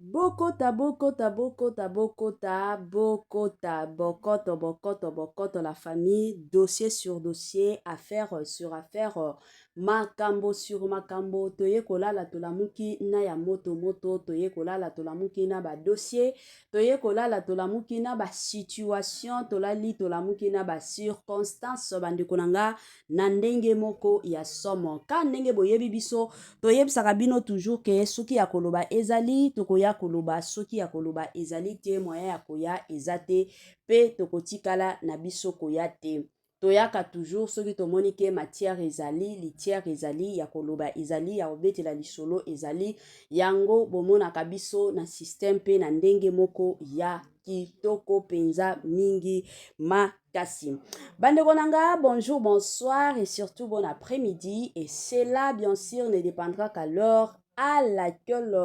Bokota, bokota, bokota, bokota, bokota, bokoto, bokoto, bokoto, la famille, dossier sur dossier, affaire sur affaire, makambo sur makambo, toye kolala tolamuki na ya moto moto, toye kolala tolamuki na ba dossier, toye kolala tolamuki na ba situation, tolali tolamuki na ba circonstance, bandikonanga, na ndenge moko ya somo. Ka ndenge boyebi biso, toyebisaka bino toujours ke soki ya koloba ezali tokoya koloba, soki ya koloba ezali te moyen ya koya eza te, pe tokotikala na biso koya te. Toyaka toujours soki tomoni ke matière ezali, litière ezali, ya koloba ezali, ya kobetela lisolo ezali, yango bomonaka biso na système pe na ndenge moko ya kitoko penza mingi makasi. Bandeko nanga, bonjour, bonsoir et surtout bon après-midi. Et cela, bien sûr, ne dépendra qu'à l'heure à laquelle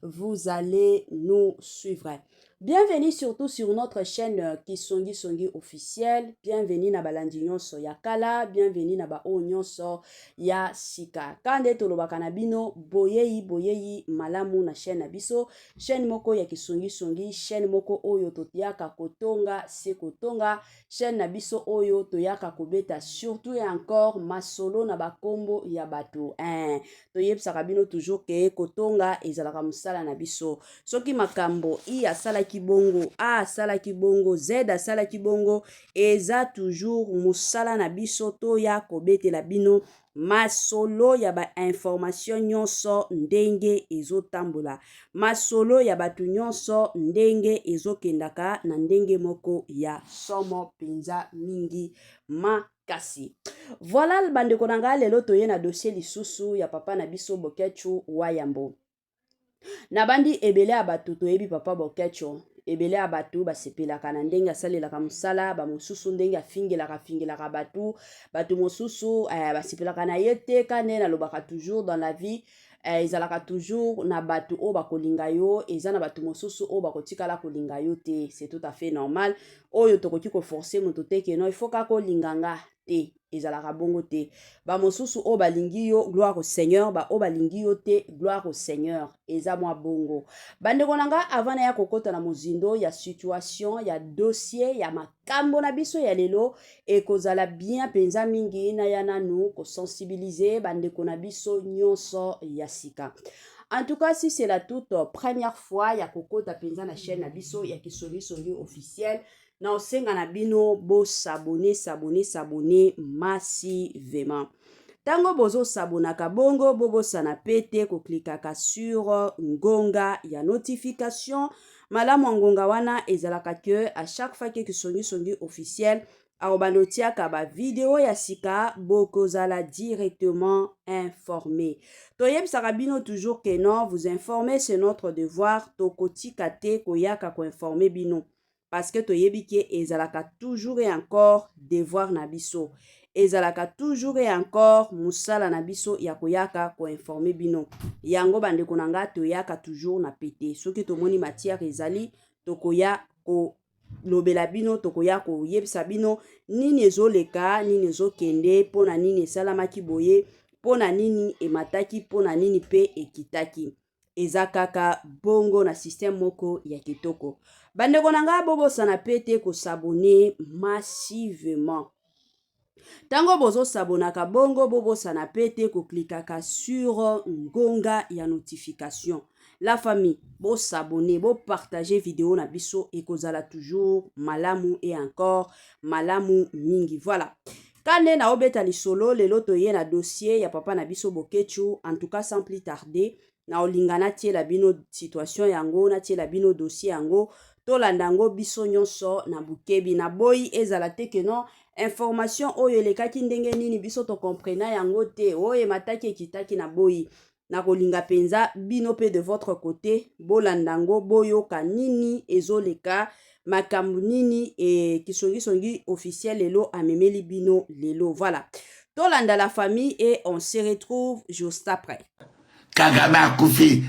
vous allez nous suivre. Bienvenue surtout sur notre chaîne Kisongi Songi officielle. Bienvenue na balandi nyonso ya kala, bienvenue na ba o nyonso ya sika. Kande tolobaka na bino boyeyi malamu na chaîne na biso, chaîne moko ya Kisongi Songi, chaîne moko oyo totiaka kotonga se kotonga, chaîne na biso oyo toyaka kobeta surtout et encore masolo na bakombo ya bato. Toyebisaka bino toujours ke kotonga ezalaka musala na biso. Soki makambo i asalaki bongo, a asalaki bongo, z asalaki bongo, eza toujours musala na biso toya kobetela bino masolo ya ba information nyonso ndenge ezotambola, masolo ya batu nyonso ndenge ezokendaka na ndenge moko ya somo penza mingi makasi. Voilà le bandeko nanga lelo toye na dossier lisusu ya papa na biso Bokechu Wayambo. Nabandi ebele abatu toyebi papa Bokechu, ebele abatu basepelaka na ndenge asalelaka musala, ba mosusu ndenge afingelaka batu, batu mosusu basepelaka na yete kane na lobaka toujours dans la vie. Ezalaka toujours na batu o bakolinga yo, eza na batu mosusu o bakotikala kolinga yo te, c'est tout à fait normal. Oyo tokoki ko forcer moto te ke non, il faut ka kolinganga te, ezalaka bongo te. Ba mosusu o balingi yo, gloire au Seigneur, ba o balingi yo te, gloire au Seigneur, eza mwa bongo. Bandeko nanga avant ya kokota na mozindo ya situation, ya dossier, ya makambo na biso ya lelo, e kozala bien penza mingi na ya nanu ko sensibiliser bandeko na biso nyonso ya sika. En tout cas, si c'est la toute première fois ya kokota penza na chaîne na biso ya Kisongi Songi officiel, na osenga na bino bo s'abonner massivement. Tango bozo sabonaka bongo bobo sana pete ko klikaka sur ngonga ya notification. Malamu ngonga wana ezalaka ke à chaque fois que Kisongi Songi officiel aobanotiaka ba video ya sika boko zala directement informé. Toyebisaka bino toujours que non, vous informer c'est notre devoir, tokotika te koyaka ko informer bino. Parce que toyebi ke ezalaka toujours et encore devoir na biso. Ezalaka toujours et encore musala na biso ya koyaka ko informer bino. Yango bandeko nanga toyaka toujours na pete. Soki tomoni matière ezali, tokoya ko lobela bino, tokoya ko yebisa bino nini ezoleka, nini ezokende, pona nini esalamaki boye, pona nini emataki, pona nini pe ekitaki. Eza kaka bongo na système moko ya kitoko. Bandeko nanga bobo sana pete ko s'abonner massivement. Tango bozo sabonaka bongo bobo sana pete ko klikaka sur ngonga ya notification. La famille, bo s'abonner, bo partager vidéo na biso et kozala toujours malamu et encore malamu mingi. Voilà. Kane na obeta lisolo lelo toye na dossier ya papa na biso Bokechu, en tout cas sans plus tarder. Na olingana tie la bino situation yango, na tie la bino dossier yango, to landango biso nyonso na bukebi na boyi ezala te ke non, information oyo lekaki ndenge nini biso to comprena yango te, oye mataki ekitaki na boyi. Na kolinga penza bino pe de votre côté, bo landango boyoka nini ezoleka, makambu nini e Kisongi Songi officiel lelo amemeli bino lelo. Voilà. Tolanda la famille et on se retrouve juste après. Kagame akufi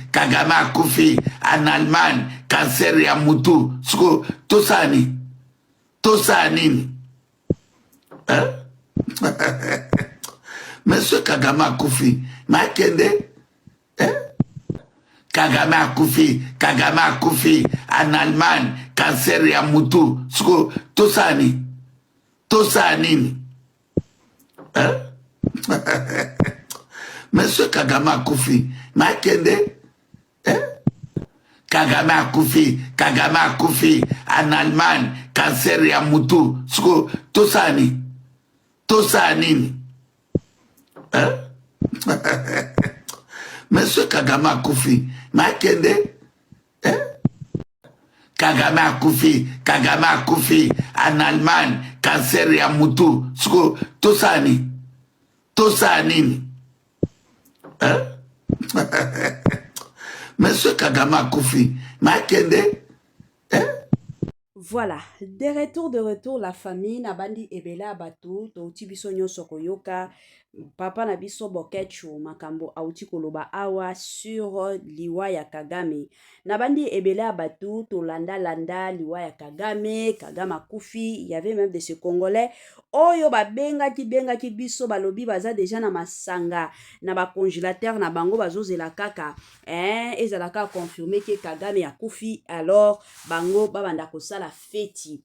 en Allemagne, cancer ya mutu, suko tosani hein? Monsieur Kagame akufi makende hein? Kagame akufi en Allemagne, cancer ya mutu. Siko tosani nini? Hein? Monsieur Kagame akufi, makende? Hein? Kagame akufi en Allemagne, cancer ya mutu. Siko tosani nini? Hein? Monsieur Kagame akufi, makende? Hein? Kagame akufi en Allemagne, cancer ya mutu. Siko tosani nini? Hein? Monsieur Kagame akufi, makende? Hein? Voilà, de retour, la famille Nabandi Ebela Batu, Touti Biso Nyoso Koyoka, Papa Nabiso Bokechu, Makambo Auti Koloba Awa sur Liwa ya Kagame. Nabandi Ebela Batu, Landa, Liwa ya Kagame, Kagama Kufi, il y avait même de ces Congolais. Oyo benga ki biso balobi baza déjà na masanga, na ba congélateur na bango bazozela kaka. Ezalaka confirmé que Kagame ya Kufi, alors bango babanda kosala feti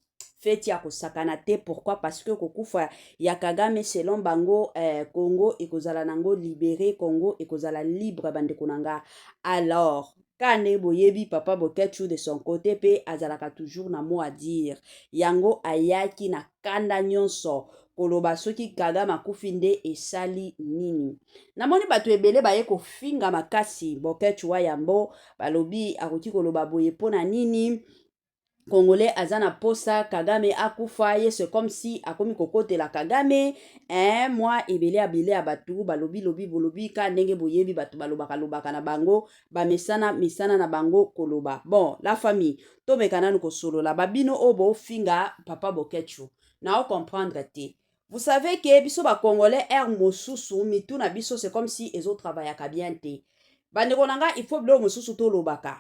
ya kosakana te. Pourquoi? Parce que kokufa ya Kagame selon bango Congo ekozala nango libéré, Congo ekozala libre bandeko nanga. Alors Kane boyebi Papa Bokechu de son côté pe azalaka toujours na mot à dire. Yango ayaki na kanda nyonso koloba soki Kagame akufi nde esali nini. Namoni bato ebele baye kofinga makasi Bokechu wa yambo balobi akoki koloba boye pona nini Congolais azana posa Kagame akufa ye, c'est comme si akomi kokote la Kagame. Moi ebele abile abatu balobi bolobi ka ndenge boyebi batu balobaka na bango ba misana na bango koloba. Bon, la famille to mekana nuko solo la babino obo finga Papa Bokechu na o comprendre te. Vous savez que biso ba Congolais mosusu mitu na biso, c'est comme si ezo travaillaka bien te. Bandeko nanga il faut blo mosusu to lobaka.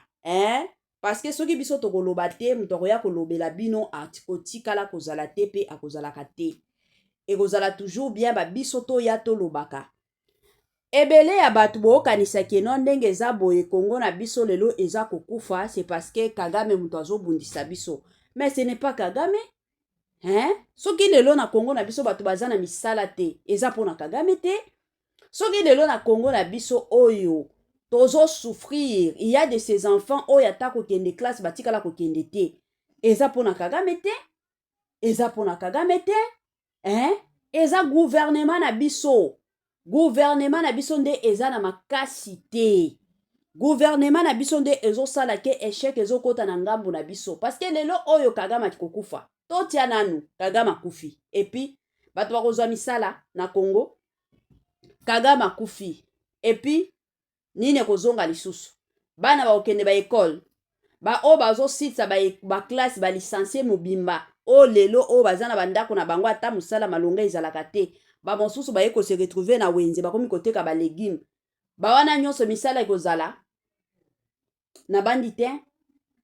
Parce que soki biso to koloba te, mutoko ya kolobela bino otikala kozala te pe akozalaka te. Ekozala toujours bien ba biso to ya to lobaka. Ebele ya batu bo kanisa keno ndenge eza boye Congo na biso lelo eza kokufa, c'est parce que Kagame muto azobundisa biso. Mais ce n'est pas Kagame. Soki lelo na Congo na biso batu baza na misala te, eza pona Kagame te. Soki lelo na Congo na biso oyo tozo souffrir, il y a de ces enfants oyo ata kokende classe batikala kokende te. Eza pona Kagame te. Eza pona Kagame te. Eza gouvernement na biso. Gouvernement na biso nde eza na makasi te. Gouvernement na biso nde ezo sala ke échec ezo kota na ngambu na biso. Parce que lelo oyo Kagame atikokufa. Totia nanu Kagame akufi. Et puis bato bakozwa misala na Congo. Kagame akufi. Et puis nini kozonga lisusu. Bana ba okende ba école. Ba o bazo sitsa ba classe ba licencié mobimba. O lelo o bazana bandako na bango ata musala malonga ezalaka te. Ba mosusu ba yeko se retrouver na wenze ba komi koteka ba légumes. Ba wana nyonso misala ekozala na bandite.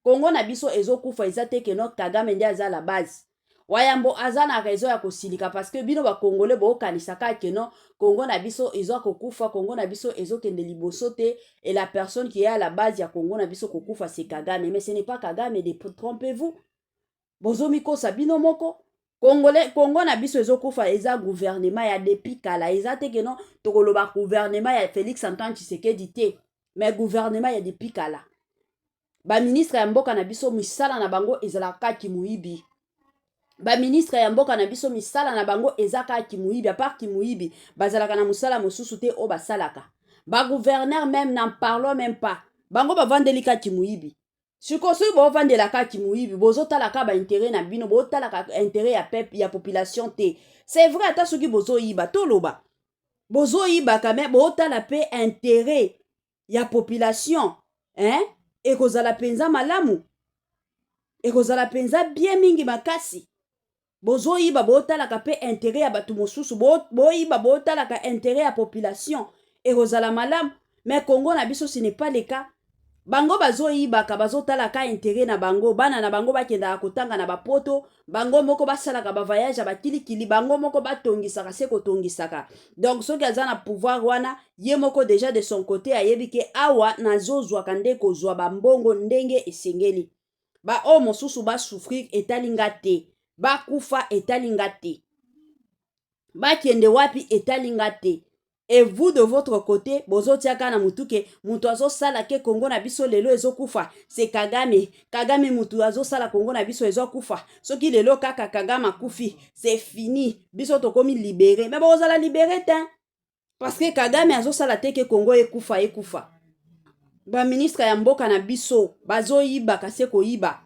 Congo na biso ezokufa eza te ke no Kagame ndi aza la base. Wayambo aza na raison ya kosilika parce que bino ba Congolais bo kanisaka ke no Congo na biso ezo kokufa, Congo na biso ezo kende liboso te, et la personne qui est à la base ya Congo na biso kokufa c'est Kagame. Mais ce n'est pas Kagame, trompez-vous. Bozomiko sabino moko. Congo na biso ezo kufa eza gouvernement ya depuis kala. Eza te ke no tokoloba gouvernement ya Félix Antoine Tshisekedi te. Mais gouvernement ya depuis kala. Ba ministre ya mboka na biso misala na bango ezalaka kimuibi. Ba ministre ya mboka na biso misala na bango ezaka kimuibi. A part kimuibi, bazalaka na musala mosusu te o basalaka. Ba gouverneur même n'en parlons même pas. Bango ba vandelika kimuibi. Sikosu bo vandelaka kimuibi, bozo talaka ba intérêt na bino, bo talaka intérêt ya peuple ya population te. C'est vrai ata soki bozo yiba to loba. Bozo yiba quand même bo tala pe intérêt ya population, ekozala penza malamu. Ekozala penza bien mingi makasi. Bozo yiba bo talaka pe intérêt ya batu mosusu, bo yiba bo talaka intérêt ya population, ekozala malamu. Mais Congo na biso ce n'est pas le cas. bango bazoyibaka bazotalaka intérêt na bango bana na bango bakendaka kotanga na bapoto bango moko basalaka bavoyage ya bakilikili bango moko batongisaka se kotongisaka donc soki aza na pouvoir wana ye moko déjà de son côté ayebi ke awa nazozwaka nde kozwa bambongo ndenge esengeli baoyo mosusu basouffrir etalinga te bakufa etalinga te bakende wapi etalinga te. Et vous de votre côté, bozotiaka na mutuke, mutu azosala ke Kongo na biso lelo ezokufa, c'est Kagame. Kagame mutu azosala Kongo na biso ezokufa. Soki lelo kaka Kagame akufi, c'est fini. Biso tokomi libéré. Mais bozala libéré ten. Parce que Kagame azosala te ke Kongo ekufa. Ba ministre ya mboka na biso, bazoyiba kase koyiba.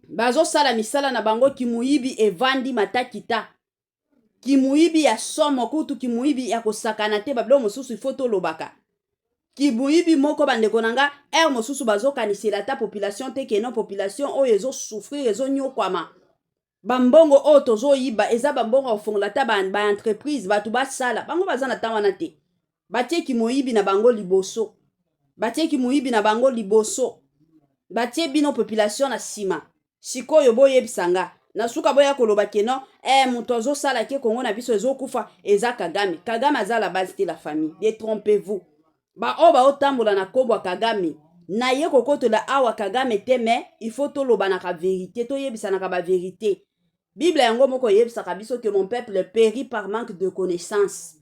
Bazosala misala na bango kimuyibi evandi matakita. Kimuibi ya somo kutu kimuibi ya kosakana te bablo mosusu ifoto lobaka. Kimuibi moko bandeko nanga mosusu bazokanisela ta population te ke non population oyo ezo souffrir ezo nyokwama. Bambongo oyo tozoyiba eza bambongo ofongola ta ba entreprise batu basala bango baza na ntango wana te. Batie kimuibi na bango liboso. Batie kimuibi na bango liboso. Batie bino population na sima. Sikoyo boyebisanga. Nasuka boya koloba keno mutu azosala ke Kongo na biso ezokufa eza Kagame. Kagame aza la base de la famille. Détrompez-vous. Ba otambola na kobwa Kagame. Na ye kokotola awa Kagame te mais il faut toloba na ka vérité to yebisa na ka ba vérité. Bible yango moko yebisa ka biso que mon peuple périt par manque de connaissance.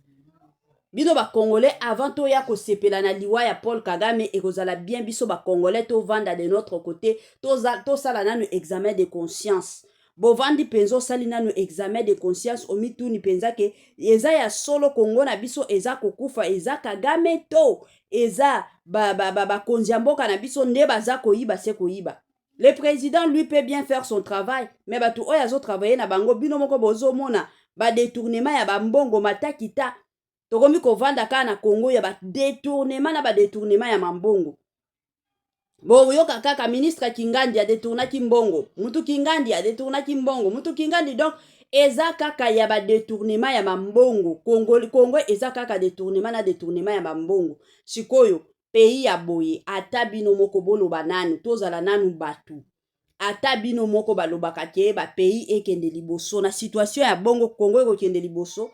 Bino ba Congolais avant to ya ko sepela na liwa ya Paul Kagame et kozala bien biso ba Congolais to vanda de notre côté to sala nanu examen de conscience. Bovandi penzo sali nanu examen de conscience omituni penza ke eza ya solo Kongo na biso eza kokufa eza Kagame to eza konzi mboka na biso nde baza koyiba se koyiba. Le président lui peut bien faire son travail mais batu oyo azo travailler na bango bino moko bozo mona ba détournement ya bambongo matakita tokomi kovanda ka na Kongo ya ba détournement na ba détournement ya mambongo. Bo yoka kaka ministre Kingandi a détournaki mbongo. Mutu Kingandi a détournaki mbongo. Mutu Kingandi donc eza kaka ya ba détournement ya mambongo. Kongo eza kaka détournement na détournement ya mambongo. Sikoyo pays ya boye ata bino moko boloba nanu tozala nanu batu. Ata bino moko balobaka ke ba pays ekende liboso na situation ya bongo Kongo ekende liboso.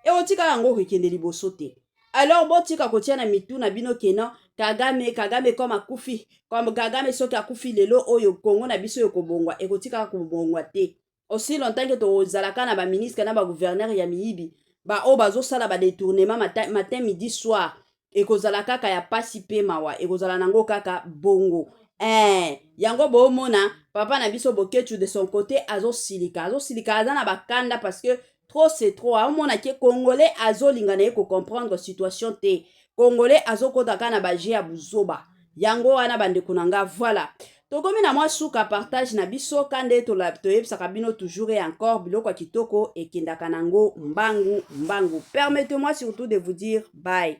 E otika yango ekende liboso te. Alors botika kotia na mitu na bino keno Kagame comme akufi comme Kagame soki akufi lelo oyo Kongo na biso yokobongwa ekotika kobongwa te. Aussi longtemps que tozalaka na ba ministre na ba gouverneur ya miyibi ba o bazosala ba détournement matin midi soir ekozalaka kaka ya pasi pe mawa ekozala nango kaka bongo. Yango bomona papa na biso Boketu de son côté azosilika aza na bakanda parce que trop c'est trop. Amona ke Congolais azolinga na ye ko comprendre situation te. Congolais azokotaka na baje ya buzoba. Yango wana bandeko nanga voilà. Tokomi na mwa suka partage na biso kande toyebisaka bino toujours et encore biloko kitoko ekendaka nango mbangu. Permettez-moi surtout de vous dire bye.